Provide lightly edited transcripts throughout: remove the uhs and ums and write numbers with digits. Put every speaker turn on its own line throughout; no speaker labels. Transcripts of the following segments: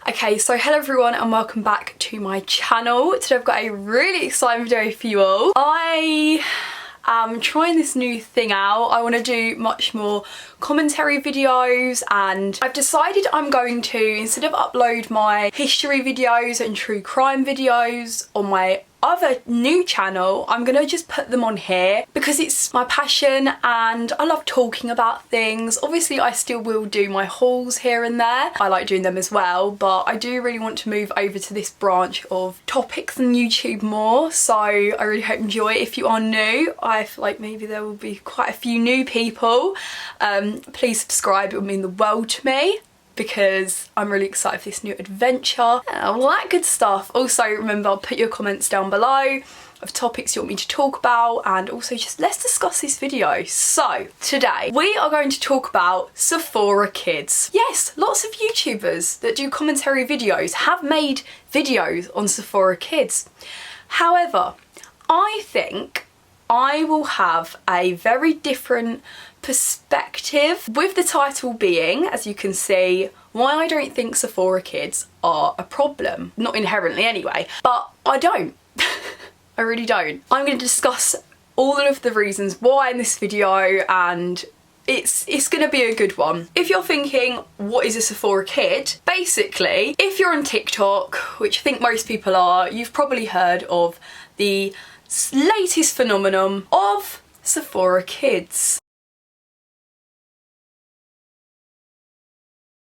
Okay, so hello everyone and welcome back to my channel. Today I've got a really exciting video for you all. I am trying this new thing out. I want to do much more commentary videos, and I've decided I'm going to, instead of upload my history videos and true crime videos on my other new channel, I'm gonna just put them on here because it's my passion and I love talking about things. Obviously I still will do my hauls here and there. I like doing them as well, but I do really want to move over to this branch of topics and YouTube more, so I really hope you enjoy. If you are new, I feel like maybe there will be quite a few new people. Please subscribe, it would mean the world to me, because I'm really excited for this new adventure and all that good stuff. Also remember, put your comments down below of topics you want me to talk about, and also just let's discuss this video. So today we are going to talk about Sephora Kids. Yes, lots of YouTubers that do commentary videos have made videos on Sephora Kids. However, I think I will have a very different perspective, with the title being, as you can see, why I don't think Sephora Kids are a problem. Not inherently anyway, but I don't. I really don't. I'm going to discuss all of the reasons why in this video, and it's going to be a good one. If you're thinking, what is a Sephora Kid? Basically, if you're on TikTok, which I think most people are, you've probably heard of the latest phenomenon of Sephora Kids.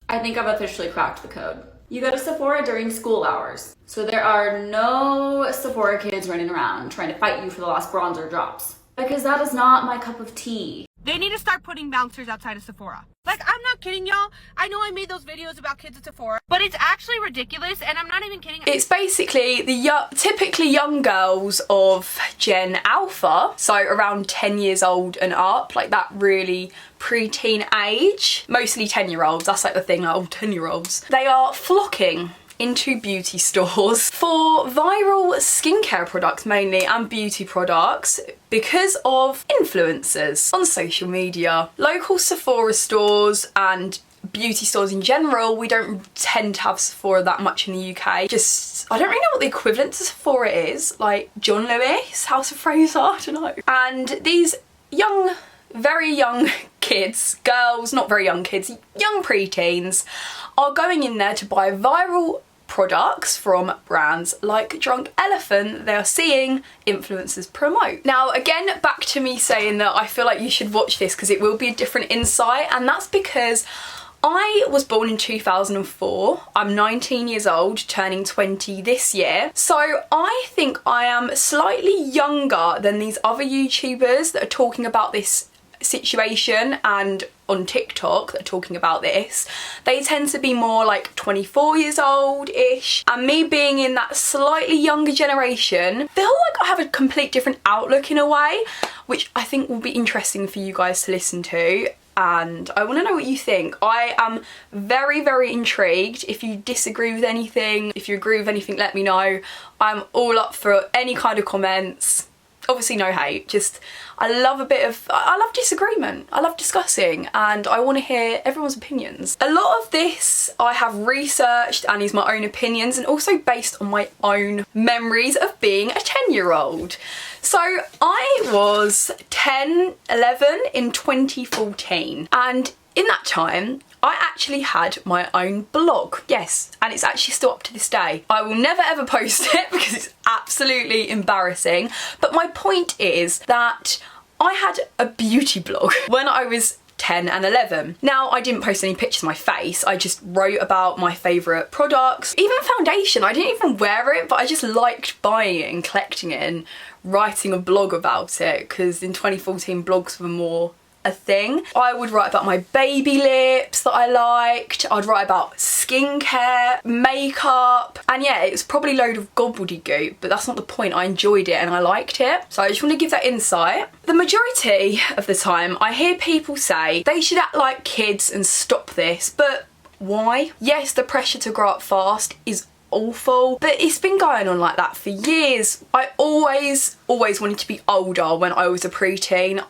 I think I've officially cracked the code. You go to Sephora during school hours, so there are no Sephora kids running around trying to fight you for the last bronzer drops. Because that is not my cup of tea.
They need to start putting bouncers outside of Sephora. Like, I'm not kidding y'all. I know I made those videos about kids at Sephora, but it's actually ridiculous, and I'm not even kidding.
It's basically the typically young girls of Gen Alpha, so around 10 years old and up, like that really pre-teen age. Mostly 10-year-olds, that's like the thing, like, oh, 10-year-olds. They are flocking into beauty stores for viral skincare products mainly, and beauty products, because of influencers on social media. Local Sephora stores and beauty stores in general, we don't tend to have Sephora that much in the UK. Just, I don't really know what the equivalent to Sephora is, like John Lewis, House of Fraser, I don't know. And these young, very young kids, girls, not very young kids, young preteens, are going in there to buy viral products from brands like Drunk Elephant they are seeing influencers promote. Now again, back to me saying that I feel like you should watch this because it will be a different insight, and that's because I was born in 2004. I'm 19 years old, turning 20 this year. So I think I am slightly younger than these other YouTubers that are talking about this situation, and on TikTok that are talking about this. They tend to be more like 24 years old-ish, and me being in that slightly younger generation, feel like I have a complete different outlook in a way, which I think will be interesting for you guys to listen to, and I want to know what you think. I am very, very intrigued. If you disagree with anything, if you agree with anything, let me know. I'm all up for any kind of comments. Obviously no hate, just I love disagreement, I love discussing, and I want to hear everyone's opinions. A lot of this I have researched and is my own opinions, and also based on my own memories of being a 10-year-old. So I was 10, 11 in 2014, and in that time I actually had my own blog. Yes, and it's actually still up to this day. I will never ever post it because it's absolutely embarrassing. But my point is that I had a beauty blog when I was 10 and 11. Now, I didn't post any pictures of my face, I just wrote about my favourite products. Even foundation, I didn't even wear it, but I just liked buying it and collecting it and writing a blog about it, because in 2014 blogs were more a thing. I would write about my baby lips that I liked, I'd write about skincare, makeup, and yeah, it was probably a load of gobbledygook, but that's not the point. I enjoyed it and I liked it, so I just want to give that insight. The majority of the time I hear people say they should act like kids and stop this, but why? Yes, the pressure to grow up fast is awful. But it's been going on like that for years. I always wanted to be older when I was a preteen.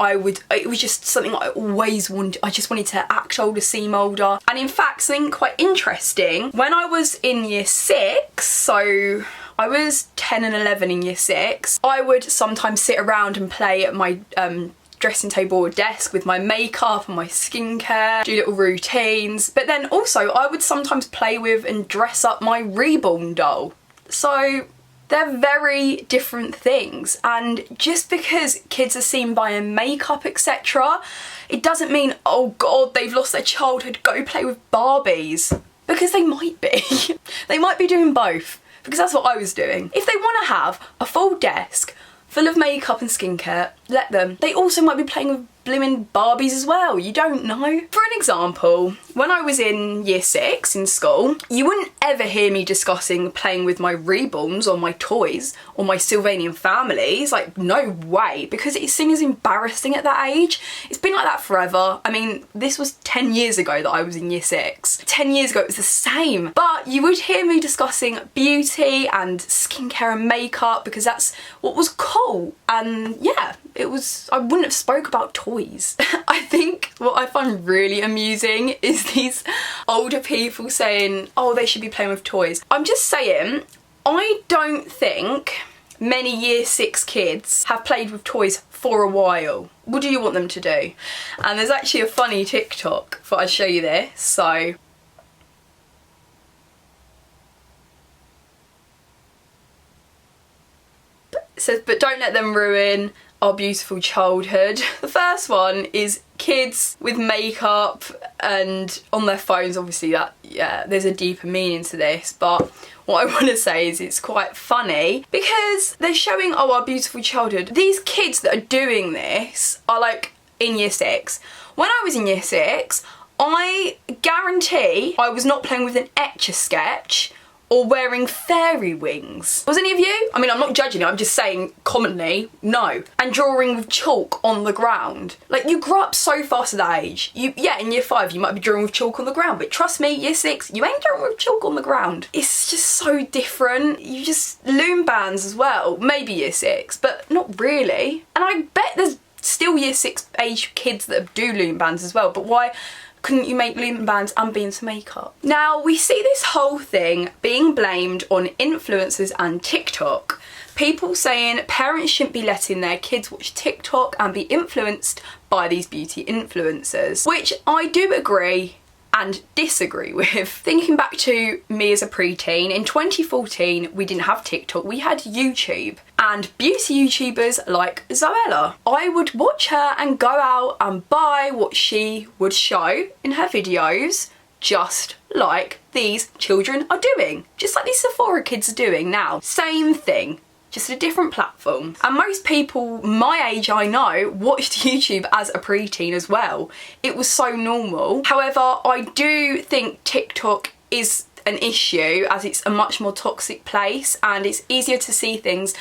It was just something I always wanted. I just wanted to act older, seem older. And in fact, something quite interesting, when I was in year 6, so I was 10 and 11 in year 6, I would sometimes sit around and play at my dressing table or desk with my makeup and my skincare, do little routines. But then also I would sometimes play with and dress up my reborn doll. So they're very different things, and just because kids are seen buying makeup, etc., it doesn't mean, oh god, they've lost their childhood, go play with Barbies. Because they might be. They might be doing both, because that's what I was doing. If they want to have a full desk full of makeup and skincare, let them. They also might be playing with blooming Barbies as well, you don't know. For an example, when I was in year 6 in school, you wouldn't ever hear me discussing playing with my reborns or my toys or my Sylvanian families, like no way, because it's seen as embarrassing at that age. It's been like that forever. I mean, this was 10 years ago that I was in year 6. 10 years ago it was the same, but you would hear me discussing beauty and skincare and makeup because that's what was cool. And yeah, I wouldn't have spoke about toys. I think what I find really amusing is these older people saying, oh, they should be playing with toys. I'm just saying, I don't think many year 6 kids have played with toys for a while. What do you want them to do? And there's actually a funny TikTok, thought I'd show you this, so. It says, but don't let them ruin our beautiful childhood. The first one is kids with makeup and on their phones. Obviously that, yeah, there's a deeper meaning to this, but what I want to say is it's quite funny because they're showing, oh, our beautiful childhood. These kids that are doing this are like in year 6. When I was in year 6, I guarantee I was not playing with an Etch-a-Sketch or wearing fairy wings. Was any of you? I mean, I'm not judging it, I'm just saying commonly, no. And drawing with chalk on the ground. Like, you grow up so fast at that age. Yeah, in year 5 you might be drawing with chalk on the ground, but trust me, year 6, you ain't drawing with chalk on the ground. It's just so different. You just, loom bands as well, maybe year 6, but not really. And I bet there's still year 6 age kids that do loom bands as well, but why couldn't you make loom bands and be into makeup? Now, we see this whole thing being blamed on influencers and TikTok. People saying parents shouldn't be letting their kids watch TikTok and be influenced by these beauty influencers, which I do agree and disagree with. Thinking back to me as a preteen, in 2014 we didn't have TikTok, we had YouTube, and beauty YouTubers like Zoella. I would watch her and go out and buy what she would show in her videos, just like these children are doing, just like these Sephora kids are doing now. Same thing, just a different platform. And most people my age, I know, watched YouTube as a preteen as well. It was so normal. However, I do think TikTok is an issue as it's a much more toxic place and it's easier to see things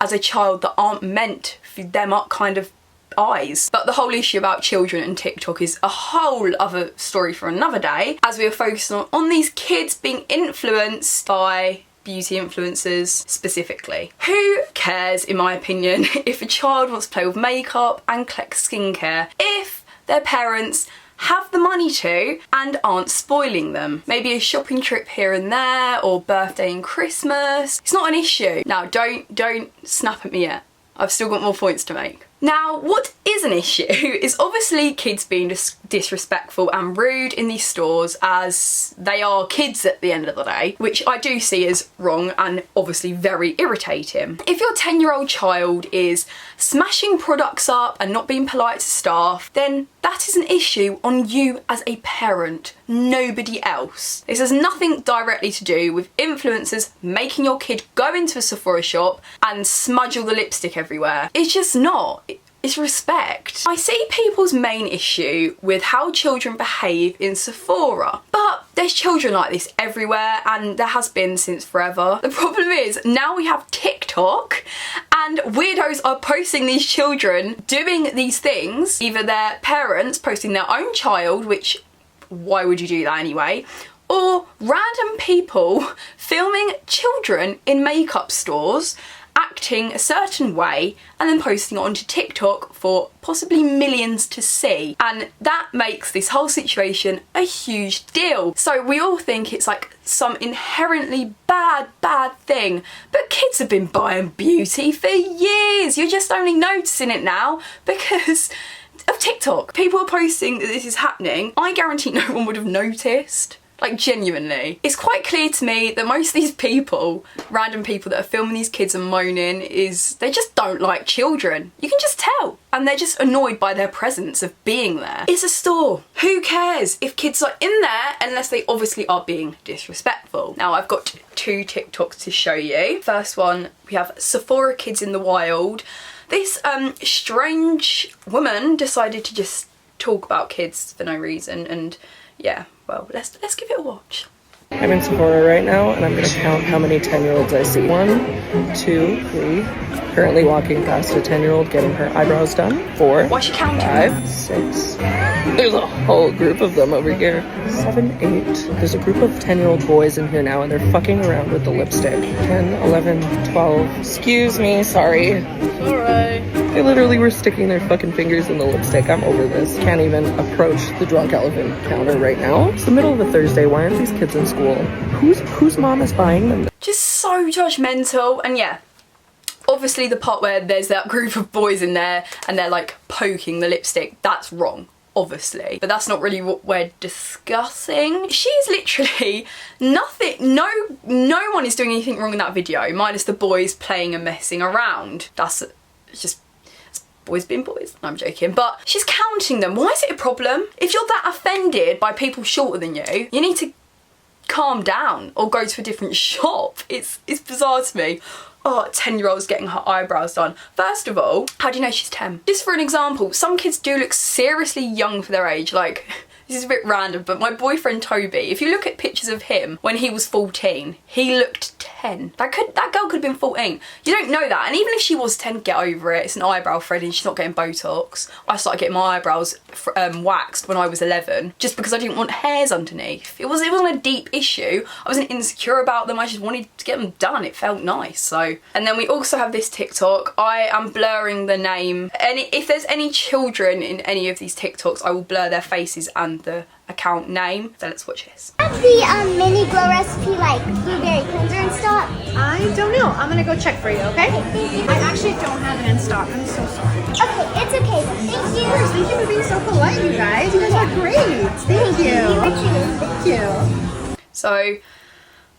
as a child that aren't meant for them up kind of eyes. But the whole issue about children and TikTok is a whole other story for another day, as we are focusing on these kids being influenced by beauty influencers specifically. Who cares, in my opinion, if a child wants to play with makeup and collect skincare if their parents have the money to and aren't spoiling them? Maybe a shopping trip here and there, or birthday and Christmas. It's not an issue. Now, don't snap at me yet. I've still got more points to make. Now, what is an issue is obviously kids being disrespectful and rude in these stores, as they are kids at the end of the day, which I do see as wrong and obviously very irritating. If your 10-year-old child is smashing products up and not being polite to staff, then that is an issue on you as a parent, nobody else. This has nothing directly to do with influencers making your kid go into a Sephora shop and smudge all the lipstick everywhere. It's just not. It's respect. I see people's main issue with how children behave in Sephora, but there's children like this everywhere and there has been since forever. The problem is now we have TikTok and weirdos are posting these children doing these things, either their parents posting their own child, which why would you do that anyway, or random people filming children in makeup stores acting a certain way and then posting it onto TikTok for possibly millions to see. And that makes this whole situation a huge deal. So we all think it's like some inherently bad thing. But kids have been buying beauty for years. You're just only noticing it now because of TikTok. People are posting that this is happening. I guarantee no one would have noticed. Like, genuinely. It's quite clear to me that most of these people, random people that are filming these kids and moaning, they just don't like children. You can just tell. And they're just annoyed by their presence of being there. It's a store. Who cares if kids are in there unless they obviously are being disrespectful? Now, I've got 2 TikToks to show you. First one, we have Sephora Kids in the Wild. This strange woman decided to just talk about kids for no reason, and yeah, well, let's give it a watch.
I'm in Sephora right now, and I'm gonna count how many 10-year-olds I see. 1, 2, 3. Currently walking past a 10-year-old getting her eyebrows done. 4.
Why's she counting?
5, 6. There's a whole group of them over here. 7, 8. There's a group of 10-year-old boys in here now, and they're fucking around with the lipstick. 10, 11, 12. Excuse me, sorry. Alright. They literally were sticking their fucking fingers in the lipstick. I'm over this. Can't even approach the drunk elephant counter right now. It's the middle of a Thursday. Why aren't these kids in school? Whose mom is buying them?
Just so judgmental. And yeah, obviously the part where there's that group of boys in there and they're like poking the lipstick, that's wrong, obviously. But that's not really what we're discussing. She's literally nothing, no one is doing anything wrong in that video, minus the boys playing and messing around. It's just boys being boys. No, I'm joking. But she's counting them. Why is it a problem? If you're that offended by people shorter than you, you need to calm down or go to a different shop. It's bizarre to me. Oh, 10-year-old's getting her eyebrows done. First of all, how do you know she's 10? Just for an example, some kids do look seriously young for their age. Like, this is a bit random, but my boyfriend Toby, if you look at pictures of him when he was 14, he looked 10. That girl could have been 14. You don't know that. And even if she was 10, get over it. It's an eyebrow threading. She's not getting Botox. I started getting my eyebrows waxed when I was 11, just because I didn't want hairs underneath. It wasn't a deep issue. I wasn't insecure about them. I just wanted to get them done. It felt nice. So, and then we also have this TikTok. I am blurring the name. And if there's any children in any of these TikToks, I will blur their faces and the account name. So let's watch this.
The mini glow recipe, like blueberry cleanser in stock?
I don't know. I'm gonna go check for you, okay?
Okay, thank you.
I actually don't have it in stock. I'm so sorry.
Okay, it's okay. Thank you.
Thank you for being so polite, you guys. You guys are great. Thank you. Thank you.
So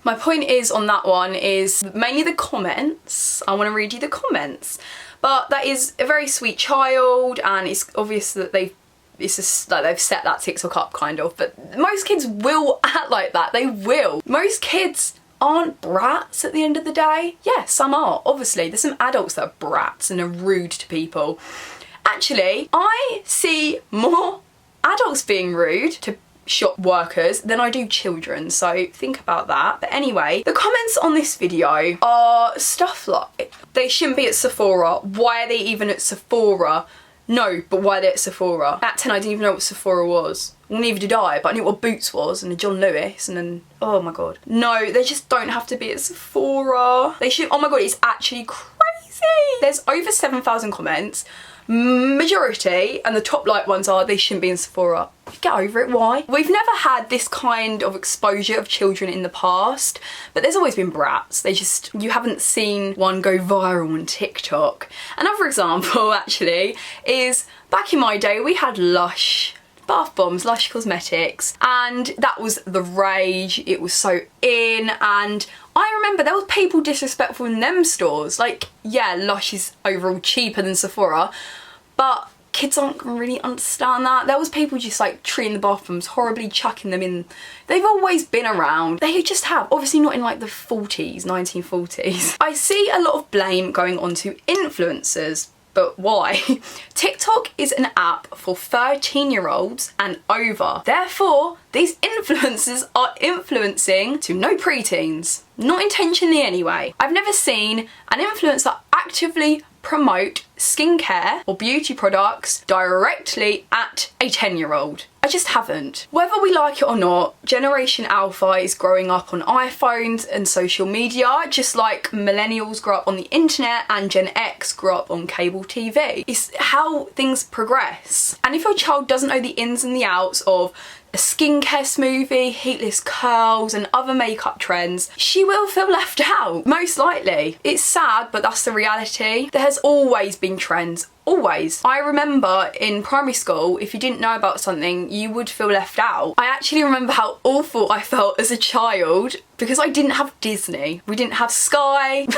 my point is on that one is mainly the comments. I want to read you the comments. But that is a very sweet child, and it's obvious that they've set that TikTok up kind of, but most kids will act like that. They will. Most kids aren't brats at the end of the day. Yeah, some are, obviously. There's some adults that are brats and are rude to people. Actually, I see more adults being rude to shop workers than I do children, so think about that. But anyway, the comments on this video are stuff like, they shouldn't be at Sephora. Why are they even at Sephora? No, but why are they at Sephora? At 10, I didn't even know what Sephora was. Well, neither did I, but I knew what Boots was, and a John Lewis, and then, oh my god. No, they just don't have to be at Sephora. They should, oh my god, it's actually crazy. There's over 7,000 comments. Majority, and the top like ones are, they shouldn't be in Sephora. Get over it, why? We've never had this kind of exposure of children in the past, but there's always been brats. You haven't seen one go viral on TikTok. Another example, actually, is back in my day, we had Lush bath bombs, Lush Cosmetics, and that was the rage. It was so in, and I remember there was people disrespectful in them stores. Like, yeah, Lush is overall cheaper than Sephora, but kids aren't gonna really understand that. There was people just like treating the bath bombs horribly, chucking them in. They've always been around. They just have. Obviously not in like the 40s, 1940s. I see a lot of blame going on to influencers. But why? TikTok is an app for 13-year-olds and over. Therefore, these influencers are influencing to no preteens. Not intentionally anyway. I've never seen an influencer actively promote skincare or beauty products directly at a 10-year-old. I just haven't. Whether we like it or not, Generation Alpha is growing up on iPhones and social media, just like millennials grew up on the internet and Gen X grew up on cable TV. It's how things progress. And if your child doesn't know the ins and the outs of a skincare smoothie, heatless curls and other makeup trends, she will feel left out, most likely. It's sad, but that's the reality. There has always been trends. Always. I remember in primary school, if you didn't know about something, you would feel left out. I actually remember how awful I felt as a child because I didn't have Disney. We didn't have Sky.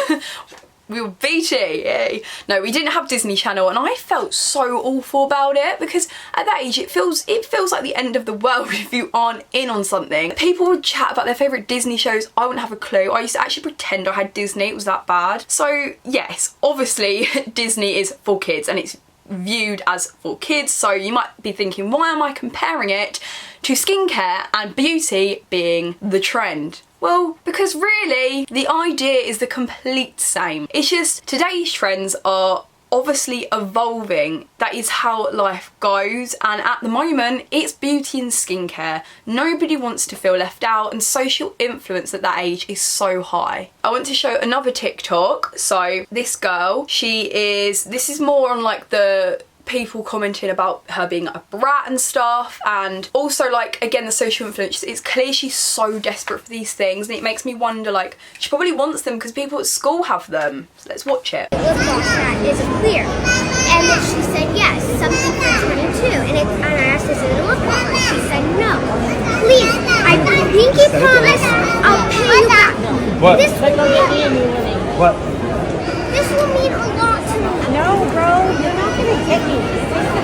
We were BT, yay. No, we didn't have Disney Channel, and I felt so awful about it because at that age it feels like the end of the world if you aren't in on something. People would chat about their favourite Disney shows. I wouldn't have a clue. I used to actually pretend I had Disney. It was that bad. So yes, obviously Disney is for kids and it's viewed as for kids. So you might be thinking, why am I comparing it to skincare and beauty being the trend? Well, because really, the idea is the complete same. It's just today's trends are obviously evolving. That is how life goes, and at the moment, it's beauty and skincare. Nobody wants to feel left out, and social influence at that age is so high. I want to show another TikTok. So this girl, this is more on like the people commenting about her being a brat and stuff, and also like again the social influence. It's clear she's so desperate for these things, and it makes me wonder, like, she probably wants them because people at school have them. So let's watch it.
Lip gloss that is clear, and then she said yes, something for 22, and I asked, is it a lip gloss? She said no. Please, I pinky promise I'll pay you back.
What?
This
What?
will mean a lot to me.
No, bro, you're not gonna get me.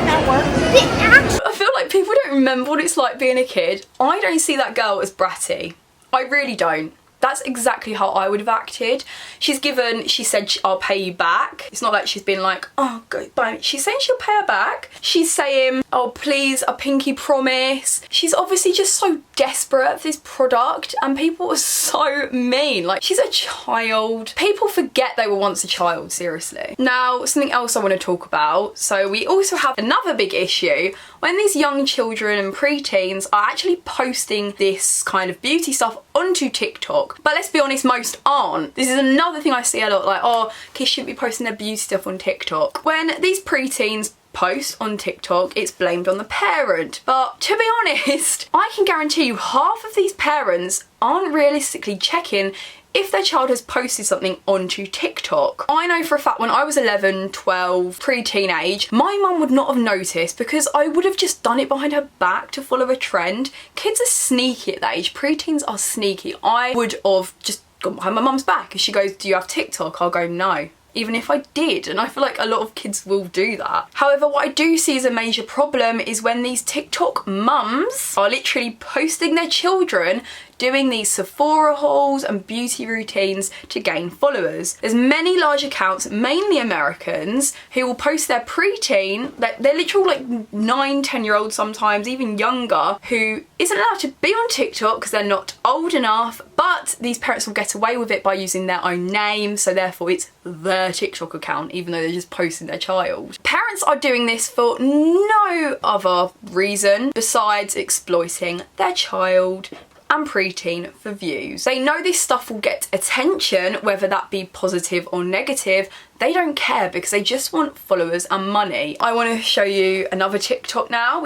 That works.
I feel like people don't remember what it's like being a kid. I don't see that girl as bratty. I really don't. That's exactly how I would have acted. She said, I'll pay you back. It's not like she's been like, oh, go buy. She's saying she'll pay her back. She's saying, oh, please, a pinky promise. She's obviously just so desperate for this product, and people are so mean. Like, she's a child. People forget they were once a child, seriously. Now, something else I want to talk about. So we also have another big issue when these young children and preteens are actually posting this kind of beauty stuff onto TikTok. But let's be honest, most aren't. This is another thing I see a lot, like, oh, kids shouldn't be posting their beauty stuff on TikTok. When these preteens post on TikTok, it's blamed on the parent. But to be honest, I can guarantee you half of these parents aren't realistically checking if their child has posted something onto TikTok. I know for a fact when I was 11, 12, pre-teen age, my mum would not have noticed because I would have just done it behind her back to follow a trend. Kids are sneaky at that age. Pre-teens are sneaky. I would have just gone behind my mum's back. If she goes, do you have TikTok? I'll go, no. Even if I did, and I feel like a lot of kids will do that. However, what I do see as a major problem is when these TikTok mums are literally posting their children doing these Sephora hauls and beauty routines to gain followers. There's many large accounts, mainly Americans, who will post their preteen, they're literal like 9, 10-year-olds sometimes, even younger, who isn't allowed to be on TikTok because they're not old enough, but these parents will get away with it by using their own name, so therefore it's their TikTok account, even though they're just posting their child. Parents are doing this for no other reason besides exploiting their child and preteen for views. They know this stuff will get attention, whether that be positive or negative. They don't care because they just want followers and money. I want to show you another TikTok now.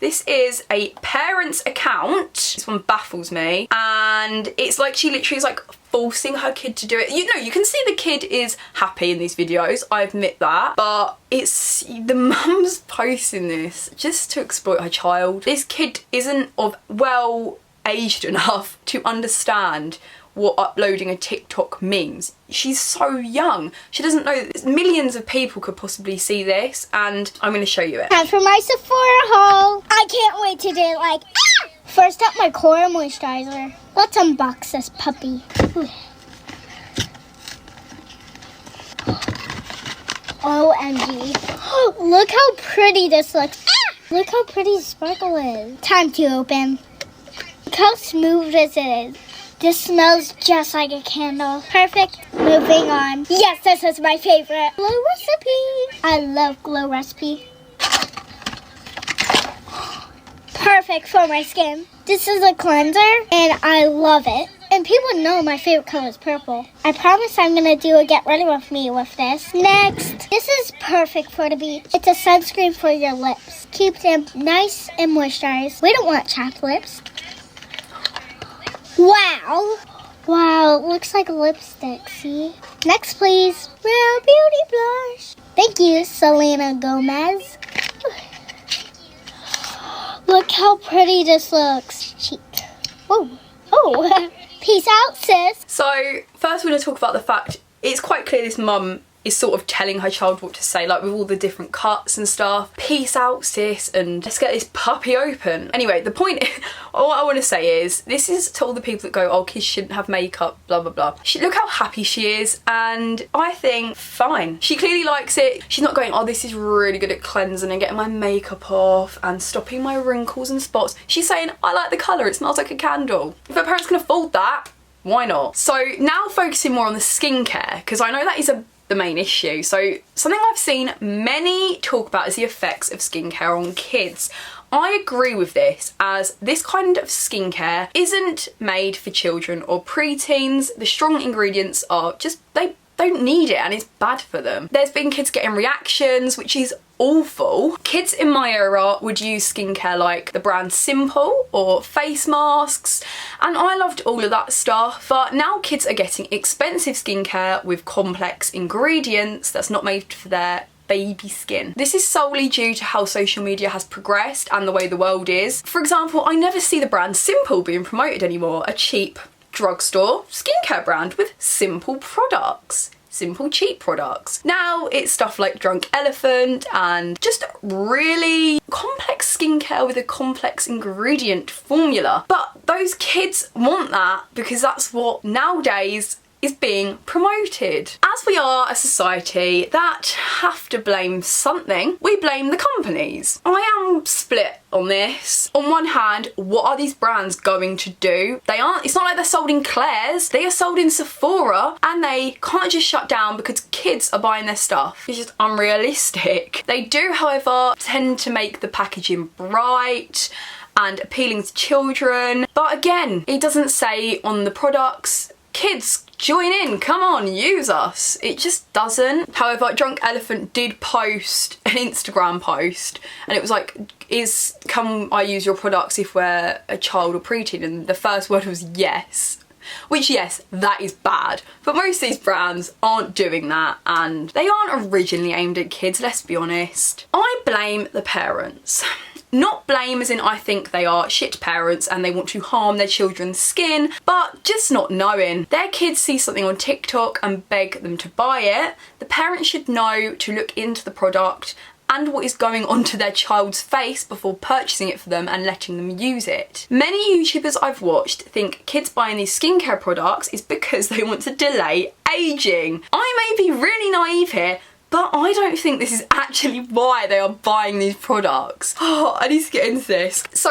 This is a parent's account. This one baffles me. And it's like she literally is like forcing her kid to do it. You know, you can see the kid is happy in these videos, I admit that. But it's the mum's posting this just to exploit her child. This kid isn't aged enough to understand what uploading a TikTok means. She's so young. She doesn't know that millions of people could possibly see this, and I'm going to show you it.
Time for my Sephora haul. I can't wait to do it. First up, my core moisturizer. Let's unbox this puppy. OMG. Look how pretty this looks. Look how pretty the sparkle is. Time to open. Look how smooth this is. This smells just like a candle. Perfect. Moving on. Yes, this is my favorite. Glow Recipe. I love Glow Recipe. Perfect for my skin. This is a cleanser and I love it. And people know my favorite color is purple. I promise I'm going to do a get ready with me with this. Next, this is perfect for the beach. It's a sunscreen for your lips. Keep them nice and moisturized. We don't want chapped lips. Wow. Wow, it looks like lipstick, see? Next, please. Real Beauty Blush. Thank you, Selena Gomez. Look how pretty this looks. Cheek. Whoa. Oh. Peace out, sis.
So first we're going to talk about the fact it's quite clear this mum is sort of telling her child what to say, like with all the different cuts and stuff. Peace out, sis, and let's get this puppy open. Anyway, the point, what I want to say is, this is to all the people that go, oh, kids shouldn't have makeup, blah, blah, blah. Look how happy she is, and I think, fine. She clearly likes it. She's not going, oh, this is really good at cleansing and getting my makeup off and stopping my wrinkles and spots. She's saying, I like the colour, it smells like a candle. If her parents can afford that, why not? So now focusing more on the skincare, because I know that is the main issue. So something I've seen many talk about is the effects of skincare on kids. I agree with this, as this kind of skincare isn't made for children or preteens. The strong ingredients are just, they don't need it and it's bad for them. There's been kids getting reactions, which is awful. Kids in my era would use skincare like the brand Simple or face masks, and I loved all of that stuff. But now kids are getting expensive skincare with complex ingredients that's not made for their baby skin. This is solely due to how social media has progressed and the way the world is. For example, I never see the brand Simple being promoted anymore, a cheap drugstore skincare brand with simple products. Simple cheap products. Now it's stuff like Drunk Elephant and just really complex skincare with a complex ingredient formula. But those kids want that because that's what nowadays is being promoted. As we are a society that have to blame something, we blame the companies. I am split on this. On one hand, what are these brands going to do? It's not like they're sold in Claire's, they are sold in Sephora, and they can't just shut down because kids are buying their stuff. It's just unrealistic. They do, however, tend to make the packaging bright and appealing to children, but again, it doesn't say on the products, kids, join in, come on, use us. It just doesn't. However, Drunk Elephant did post an Instagram post and it was like, can I use your products if we're a child or preteen? And the first word was yes. Which, yes, that is bad. But most of these brands aren't doing that and they aren't originally aimed at kids, let's be honest. I blame the parents. Not blame as in I think they are shit parents and they want to harm their children's skin, but just not knowing. Their kids see something on TikTok and beg them to buy it. The parents should know to look into the product and what is going onto their child's face before purchasing it for them and letting them use it. Many YouTubers I've watched think kids buying these skincare products is because they want to delay aging. I may be really naive here, but I don't think this is actually why they are buying these products. Oh, I need to get into this. So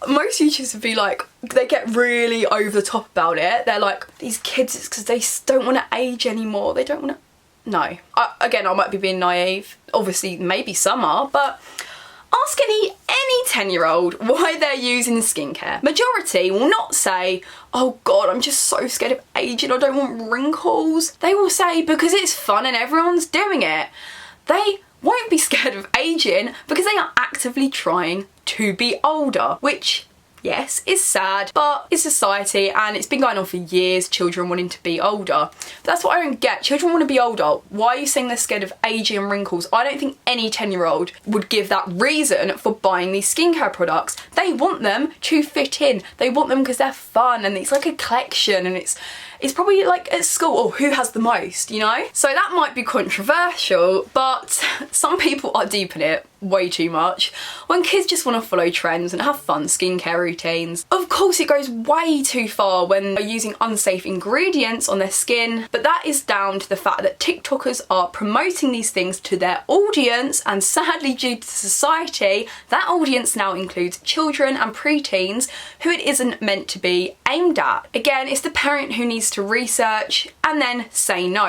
most YouTubers would be like, they get really over the top about it. They're like, these kids, it's because they don't want to age anymore. They don't want to... No. Again, I might be being naive. Obviously, maybe some are, but ask any 10-year-old why they're using skincare. Majority will not say, oh God, I'm just so scared of aging, I don't want wrinkles. They will say, because it's fun and everyone's doing it. They won't be scared of aging because they are actively trying to be older, which, yes, is sad, but it's society and it's been going on for years, children wanting to be older. But that's what I don't get. Children want to be older. Why are you saying they're scared of aging and wrinkles? I don't think any 10-year-old would give that reason for buying these skincare products. They want them to fit in. They want them because they're fun and it's like a collection and it's probably like at school, or who has the most, you know? So that might be controversial, but some people are deep in it. way too much. When kids just want to follow trends and have fun skincare routines. Of course it goes way too far when they're using unsafe ingredients on their skin, but that is down to the fact that TikTokers are promoting these things to their audience, and sadly due to society, that audience now includes children and preteens who it isn't meant to be aimed at. Again, it's the parent who needs to research and then say no.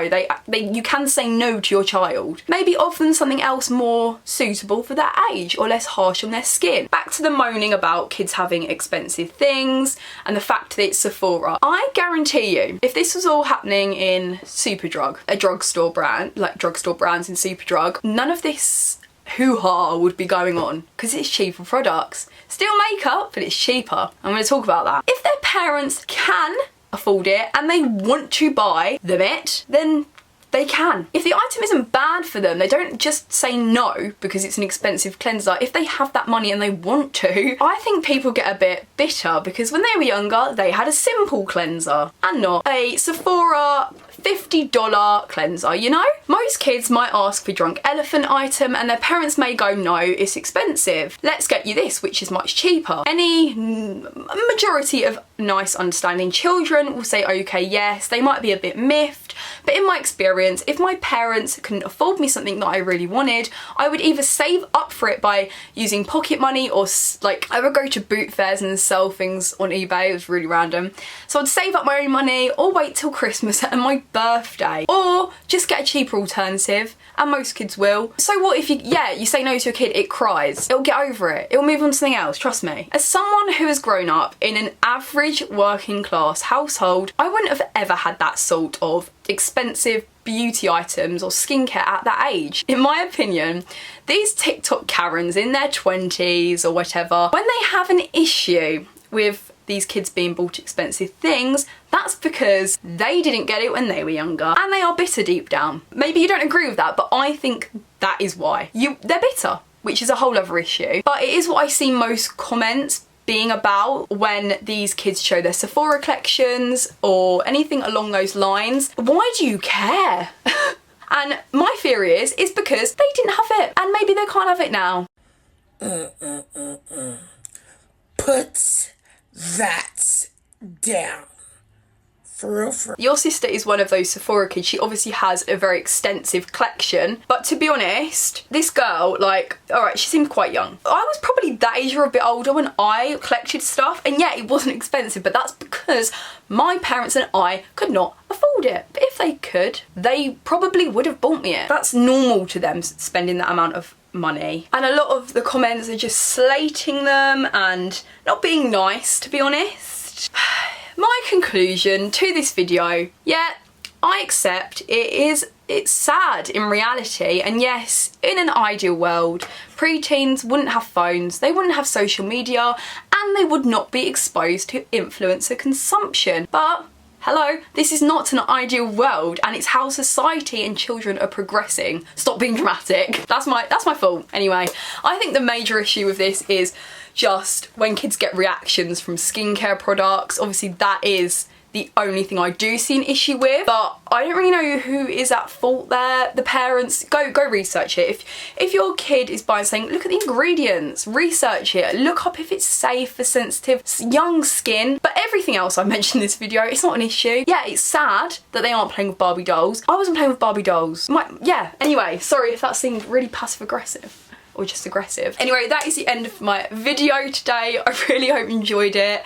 You can say no to your child. Maybe offer them something else more suitable for their age or less harsh on their skin. Back to the moaning about kids having expensive things and the fact that it's Sephora. I guarantee you, if this was all happening in Superdrug, a drugstore brand, like drugstore brands in Superdrug, none of this hoo-ha would be going on because it's cheaper products. Still makeup, but it's cheaper. I'm going to talk about that. If their parents can afford it and they want to buy them it, then they can. If the item isn't bad for them, they don't just say no because it's an expensive cleanser. If they have that money and they want to, I think people get a bit bitter because when they were younger, they had a simple cleanser and not a Sephora $50 cleanser, you know? Most kids might ask for Drunk Elephant item and their parents may go, no, it's expensive. Let's get you this, which is much cheaper. Any majority of nice, understanding children will say, okay, yes. They might be a bit miffed, but in my experience, if my parents couldn't afford me something that I really wanted, I would either save up for it by using pocket money or like I would go to boot fairs and sell things on eBay. It was really random. So I'd save up my own money or wait till Christmas and my birthday, or just get a cheaper alternative, and most kids will. So what if you say no to a kid, it cries, it'll get over it, it'll move on to something else, trust me. As someone who has grown up in an average working class household, I wouldn't have ever had that sort of expensive beauty items or skincare at that age. In my opinion, these TikTok Karens in their 20s or whatever, when they have an issue with these kids being bought expensive things, that's because they didn't get it when they were younger and they are bitter deep down. Maybe you don't agree with that, but I think that is why. They're bitter, which is a whole other issue. But it is what I see most comments being about when these kids show their Sephora collections or anything along those lines. Why do you care? And my theory is because they didn't have it and maybe they can't have it now.
Put that down. For real.
Your sister is one of those Sephora kids. She obviously has a very extensive collection. But to be honest, this girl, like, alright, she seemed quite young. I was probably that age or a bit older when I collected stuff. And yeah, it wasn't expensive, but that's because my parents and I could not afford it. But if they could, they probably would have bought me it. That's normal to them, spending that amount of money. And a lot of the comments are just slating them and not being nice, to be honest. My conclusion to this video, yeah, I accept it's sad in reality, and yes, in an ideal world, preteens wouldn't have phones, they wouldn't have social media, and they would not be exposed to influencer consumption. But hello, this is not an ideal world, and it's how society and children are progressing. Stop being dramatic. That's my fault. Anyway, I think the major issue with this is just when kids get reactions from skincare products. Obviously that is the only thing I do see an issue with, but I don't really know who is at fault there. The parents, go research it. If your kid is buying something, look at the ingredients, research it, look up if it's safe for sensitive young skin. But everything else I mentioned in this video, it's not an issue. Yeah, it's sad that they aren't playing with Barbie dolls. I wasn't playing with Barbie dolls. Yeah, anyway, sorry if that seemed really passive aggressive. Or just aggressive. Anyway, that is the end of my video today. I really hope you enjoyed it.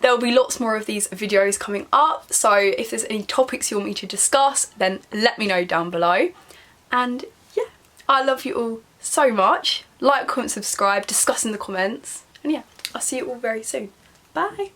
There'll be lots more of these videos coming up, so if there's any topics you want me to discuss, then let me know down below. And yeah, I love you all so much. Like, comment, subscribe, discuss in the comments. And yeah, I'll see you all very soon. Bye.